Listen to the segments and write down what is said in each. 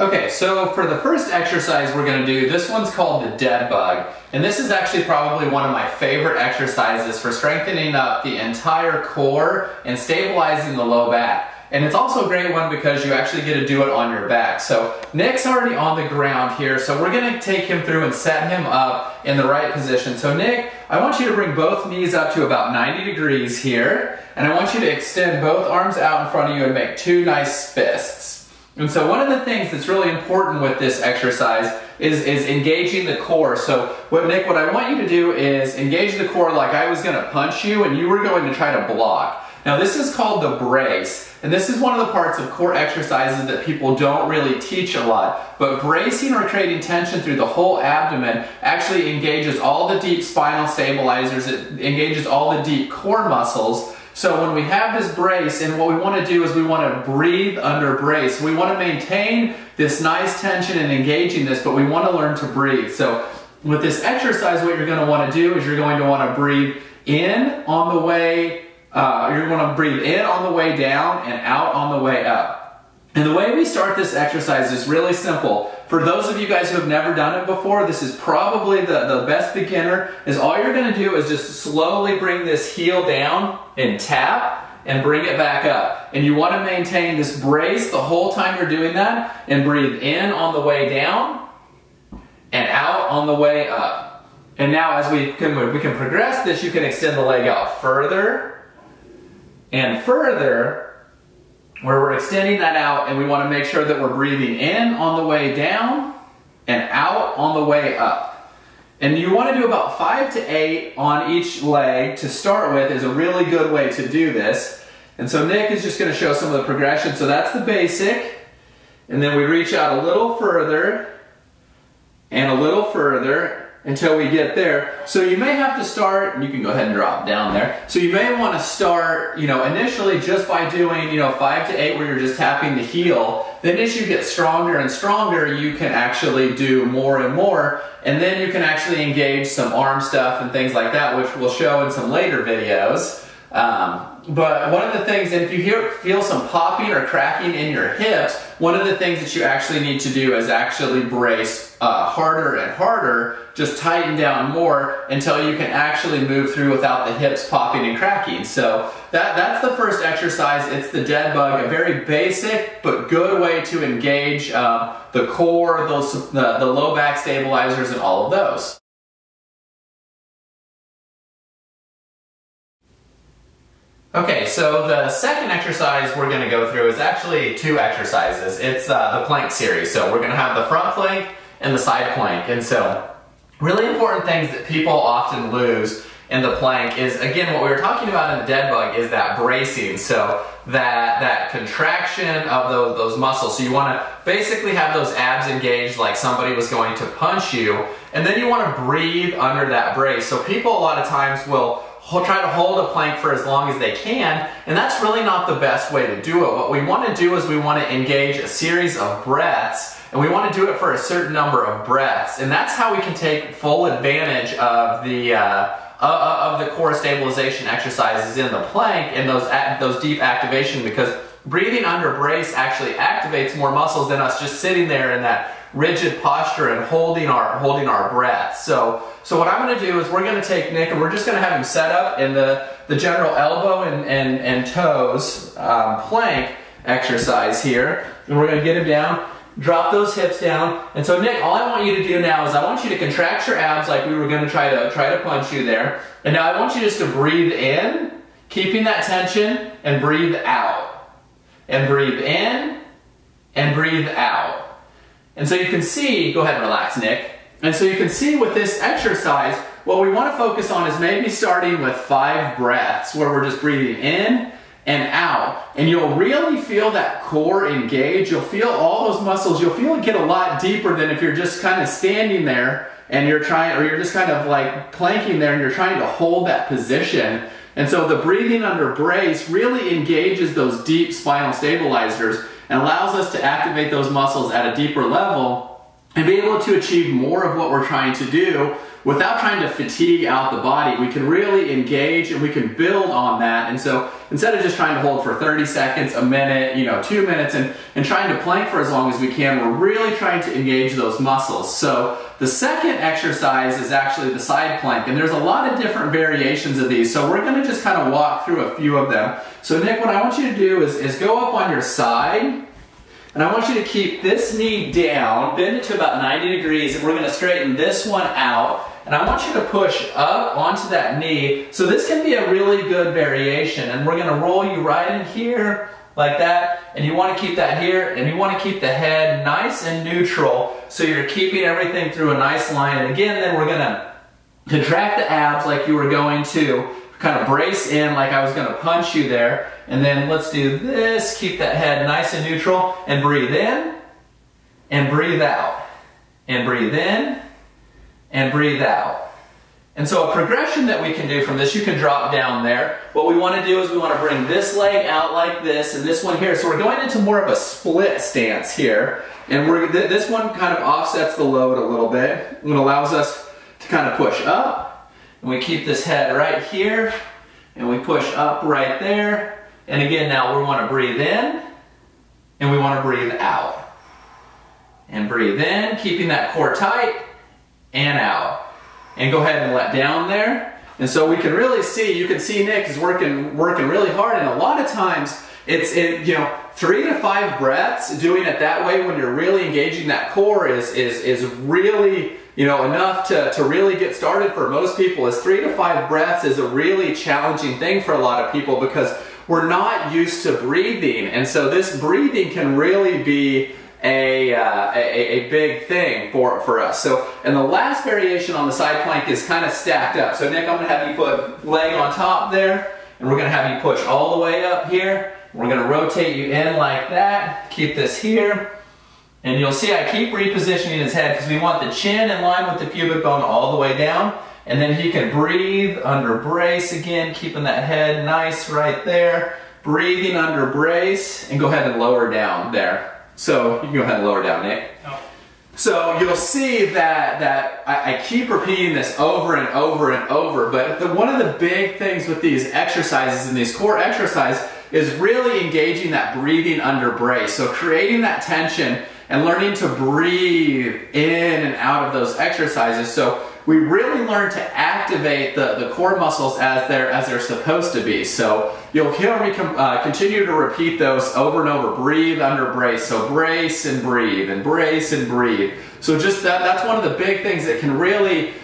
Okay, so for the first exercise we're going to do, this one's called the dead bug. And this is actually probably one of my favorite exercises for strengthening up the entire core and stabilizing the low back. And it's also a great one because you actually get to do it on your back. So Nick's already on the ground here, so we're going to take him through and set him up in the right position. So Nick, I want you to bring both knees up to about 90 degrees here, and I want you to extend both arms out in front of you and make two nice fists. And so one of the things that's really important with this exercise is engaging the core. So Nick, what I want you to do is engage the core like I was going to punch you and you were going to try to block. Now this is called the brace, and this is one of the parts of core exercises that people don't really teach a lot. But bracing or creating tension through the whole abdomen actually engages all the deep spinal stabilizers, it engages all the deep core muscles. So when we have this brace, and what we want to do is we want to breathe under brace. We want to maintain this nice tension and engaging this, but we want to learn to breathe. So with this exercise, what you're going to want to do is you're going to want to breathe in on the way, you're going to breathe in on the way down and out on the way up. And the way we start this exercise is really simple. For those of you guys who have never done it before, this is probably the best beginner, is all you're going to do is just slowly bring this heel down and tap and bring it back up. And you want to maintain this brace the whole time you're doing that, and breathe in on the way down and out on the way up. And now as we can progress this, you can extend the leg out further and further, where we're extending that out, and we want to make sure that we're breathing in on the way down and out on the way up. And you want to do about 5 to 8 on each leg to start with is a really good way to do this. And so Nick is just going to show some of the progression. So that's the basic, and then we reach out a little further and a little further until we get there. So you may have to start, and you can go ahead and drop down there. So you may want to start, initially just by doing, 5 to 8 where you're just tapping the heel. Then as you get stronger and stronger, you can actually do more and more, and then you can actually engage some arm stuff and things like that, which we'll show in some later videos. But one of the things, and if you feel some popping or cracking in your hips, one of the things that you actually need to do is actually brace harder and harder, just tighten down more until you can actually move through without the hips popping and cracking. So that's the first exercise. It's the dead bug, a very basic but good way to engage the core, the low back stabilizers, and all of those. Okay, so the second exercise we're going to go through is actually 2 exercises. It's the plank series. So we're going to have the front plank and the side plank. And so really important things that people often lose in the plank is, again, what we were talking about in the dead bug is that bracing. So that contraction of those muscles. So you want to basically have those abs engaged like somebody was going to punch you. And then you want to breathe under that brace. So people a lot of times will try to hold a plank for as long as they can, and that's really not the best way to do it. What we want to do is we want to engage a series of breaths, and we want to do it for a certain number of breaths, and that's how we can take full advantage of the core stabilization exercises in the plank and those deep activation, because breathing under brace actually activates more muscles than us just sitting there in that rigid posture and holding our breath. So what I'm going to do is we're going to take Nick and we're just going to have him set up in the general elbow and toes plank exercise here, and we're going to get him down, drop those hips down. And so Nick, all I want you to do now is I want you to contract your abs like we were going to try to punch you there. And now I want you just to breathe in, keeping that tension, and breathe out. And breathe in and breathe out. And so you can see, go ahead and relax, Nick. And so you can see with this exercise, what we want to focus on is maybe starting with 5 breaths where we're just breathing in and out. And you'll really feel that core engage. You'll feel all those muscles. You'll feel it get a lot deeper than if you're just kind of standing there and you're just kind of like planking there and you're trying to hold that position. And so the breathing under brace really engages those deep spinal stabilizers and allows us to activate those muscles at a deeper level and be able to achieve more of what we're trying to do without trying to fatigue out the body. We can really engage and we can build on that. And so instead of just trying to hold for 30 seconds, a minute, 2 minutes, and trying to plank for as long as we can, we're really trying to engage those muscles. So the second exercise is actually the side plank, and there's a lot of different variations of these. So we're gonna just kind of walk through a few of them. So Nick, what I want you to do is go up on your side, and I want you to keep this knee down, bend it to about 90 degrees, and we're gonna straighten this one out. And I want you to push up onto that knee. So this can be a really good variation. And we're gonna roll you right in here like that. And you wanna keep that here, and you wanna keep the head nice and neutral so you're keeping everything through a nice line. And again, then we're gonna contract the abs like you were going to, kind of brace in like I was gonna punch you there. And then let's do this, keep that head nice and neutral, and breathe in, and breathe out, and breathe in, and breathe out. And so a progression that we can do from this, you can drop down there. What we want to do is we want to bring this leg out like this and this one here. So we're going into more of a split stance here. And this one kind of offsets the load a little bit and allows us to kind of push up. And we keep this head right here and we push up right there. And again, now we want to breathe in and we want to breathe out. And breathe in, keeping that core tight, and out. And go ahead and let down there. And so we can really see, you can see Nick is working really hard, and a lot of times it's 3 to 5 breaths, doing it that way when you're really engaging that core is really enough to really get started. For most people, is 3 to 5 breaths is a really challenging thing for a lot of people because we're not used to breathing. And so this breathing can really be a big thing for us. So, and the last variation on the side plank is kind of stacked up. So Nick, I'm going to have you put leg on top there, and we're going to have you push all the way up here. We're going to rotate you in like that. Keep this here. And you'll see I keep repositioning his head because we want the chin in line with the pubic bone all the way down. And then he can breathe under brace again, keeping that head nice right there. Breathing under brace, and go ahead and lower down there. So you can go ahead and lower down, Nick. Oh. So you'll see that I keep repeating this over and over and over, but one of the big things with these exercises and these core exercises is really engaging that breathing under brace. So creating that tension and learning to breathe in and out of those exercises. So we really learn to activate the core muscles as they're supposed to be. So you'll hear me continue to repeat those over and over. Breathe under brace. So brace and breathe, and brace and breathe. So just that's one of the big things that can really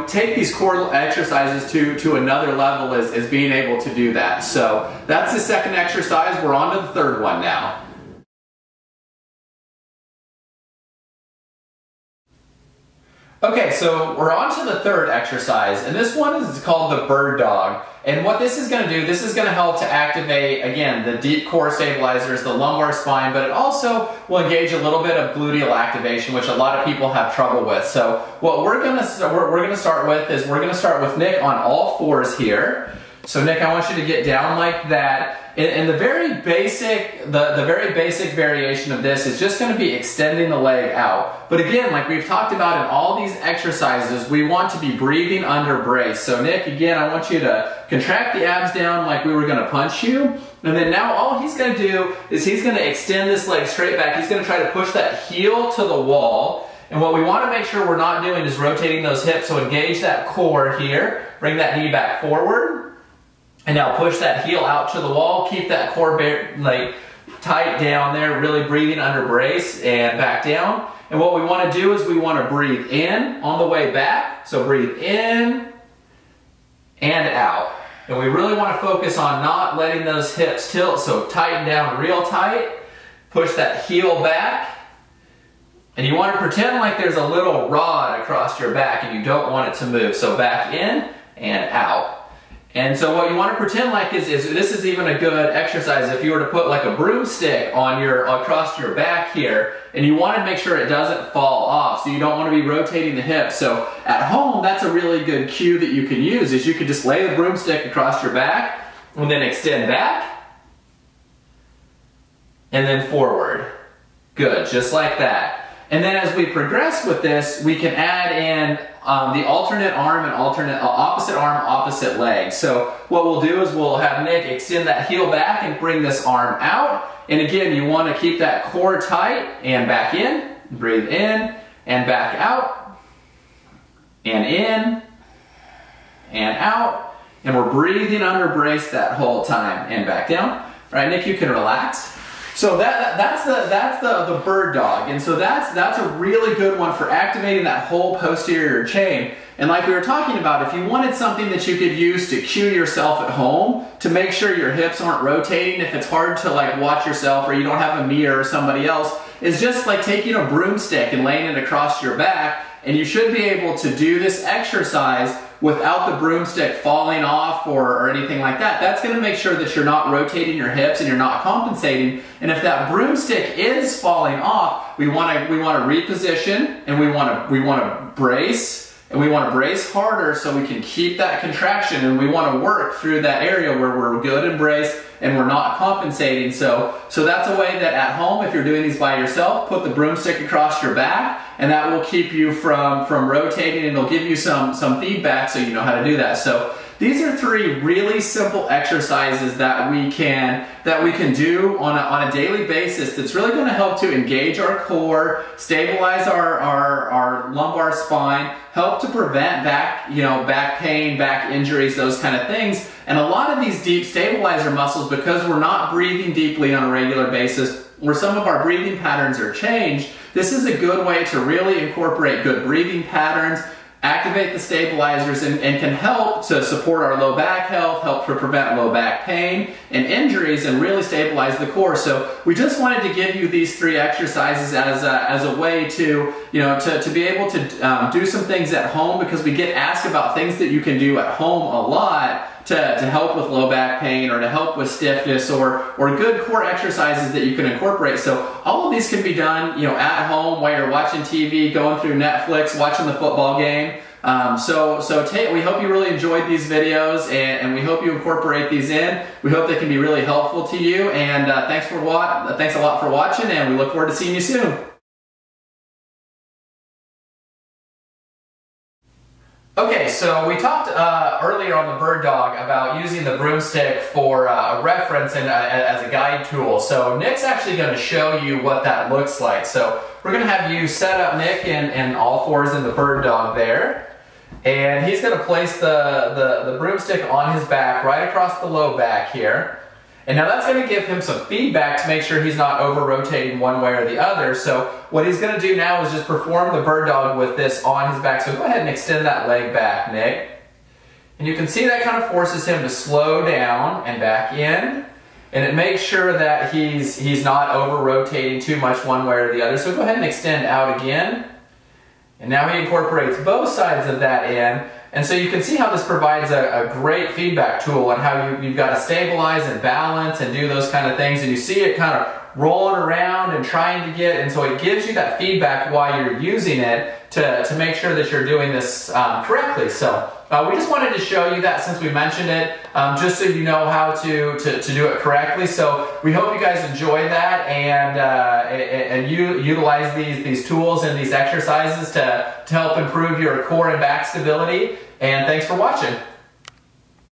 take these core exercises to another level is being able to do that. So that's the second exercise. We're on to the third one now. Okay, so we're on to the third exercise, and this one is called the bird dog. And what this is going to do, this is going to help to activate, again, the deep core stabilizers, the lumbar spine, but it also will engage a little bit of gluteal activation, which a lot of people have trouble with. So what we're going to start with is we're going to start with Nick on all fours here. So Nick, I want you to get down like that. And the very basic variation of this is just going to be extending the leg out. But again, like we've talked about in all these exercises, we want to be breathing under brace. So Nick, again, I want you to contract the abs down like we were going to punch you. And then now all he's going to do is he's going to extend this leg straight back. He's going to try to push that heel to the wall. And what we want to make sure we're not doing is rotating those hips. So engage that core here. Bring that knee back forward. And now push that heel out to the wall. Keep that core tight down there, really breathing under brace and back down. And what we want to do is we want to breathe in on the way back. So breathe in and out. And we really want to focus on not letting those hips tilt. So tighten down real tight. Push that heel back. And you want to pretend like there's a little rod across your back and you don't want it to move. So back in and out. And so what you want to pretend like is this is even a good exercise if you were to put like a broomstick on across your back here, and you want to make sure it doesn't fall off, so you don't want to be rotating the hips. So at home, that's a really good cue that you can use, is you could just lay the broomstick across your back and then extend back and then forward. Good, just like that. And then as we progress with this, we can add in the alternate arm and opposite arm, opposite leg. So what we'll do is we'll have Nick extend that heel back and bring this arm out. And again, you want to keep that core tight and back in, breathe in and back out, and in and out. And we're breathing under brace that whole time and back down. All right, Nick, you can relax. So that's the bird dog, and so that's a really good one for activating that whole posterior chain. And like we were talking about, if you wanted something that you could use to cue yourself at home to make sure your hips aren't rotating, if it's hard to like watch yourself or you don't have a mirror or somebody else, is just like taking a broomstick and laying it across your back, and you should be able to do this exercise without the broomstick falling off or anything like that. That's going to make sure that you're not rotating your hips and you're not compensating. And if that broomstick is falling off, we want to reposition, and we want to brace, and we want to brace harder so we can keep that contraction, and we want to work through that area where we're good and braced and we're not compensating. So that's a way that at home, if you're doing these by yourself, put the broomstick across your back, and that will keep you from rotating, and it'll give you some feedback so you know how to do that. So these are 3 really simple exercises that we can do on a daily basis that's really going to help to engage our core, stabilize our lumbar spine, help to prevent back pain, back injuries, those kind of things. And a lot of these deep stabilizer muscles, because we're not breathing deeply on a regular basis, where some of our breathing patterns are changed, this is a good way to really incorporate good breathing patterns, activate the stabilizers, and can help to support our low back health, help to prevent low back pain and injuries, and really stabilize the core. So we just wanted to give you these 3 exercises as a way to be able to do some things at home, because we get asked about things that you can do at home a lot to help with low back pain or to help with stiffness, or good core exercises that you can incorporate. So all of these can be done at home while you're watching TV, going through Netflix, watching the football game. We hope you really enjoyed these videos, and we hope you incorporate these in. We hope they can be really helpful to you, and thanks a lot for watching, and we look forward to seeing you soon. Okay, so we talked earlier on the bird dog about using the broomstick for a reference and as a guide tool. So Nick's actually going to show you what that looks like. So we're going to have you set up Nick in all fours in the bird dog there. And he's going to place the broomstick on his back right across the low back here. And now that's going to give him some feedback to make sure he's not over-rotating one way or the other. So what he's going to do now is just perform the bird dog with this on his back. So go ahead and extend that leg back, Nick. And you can see that kind of forces him to slow down and back in. And it makes sure that he's not over-rotating too much one way or the other. So go ahead and extend out again. And now he incorporates both sides of that in. And so you can see how this provides a great feedback tool on how you've got to stabilize and balance and do those kind of things. And you see it kind of rolling around and trying to get, and so it gives you that feedback while you're using it to make sure that you're doing this correctly. So we just wanted to show you that since we mentioned it, just so you know how to do it correctly. So we hope you guys enjoyed that and you utilize these tools and these exercises to help improve your core and back stability. And thanks for watching.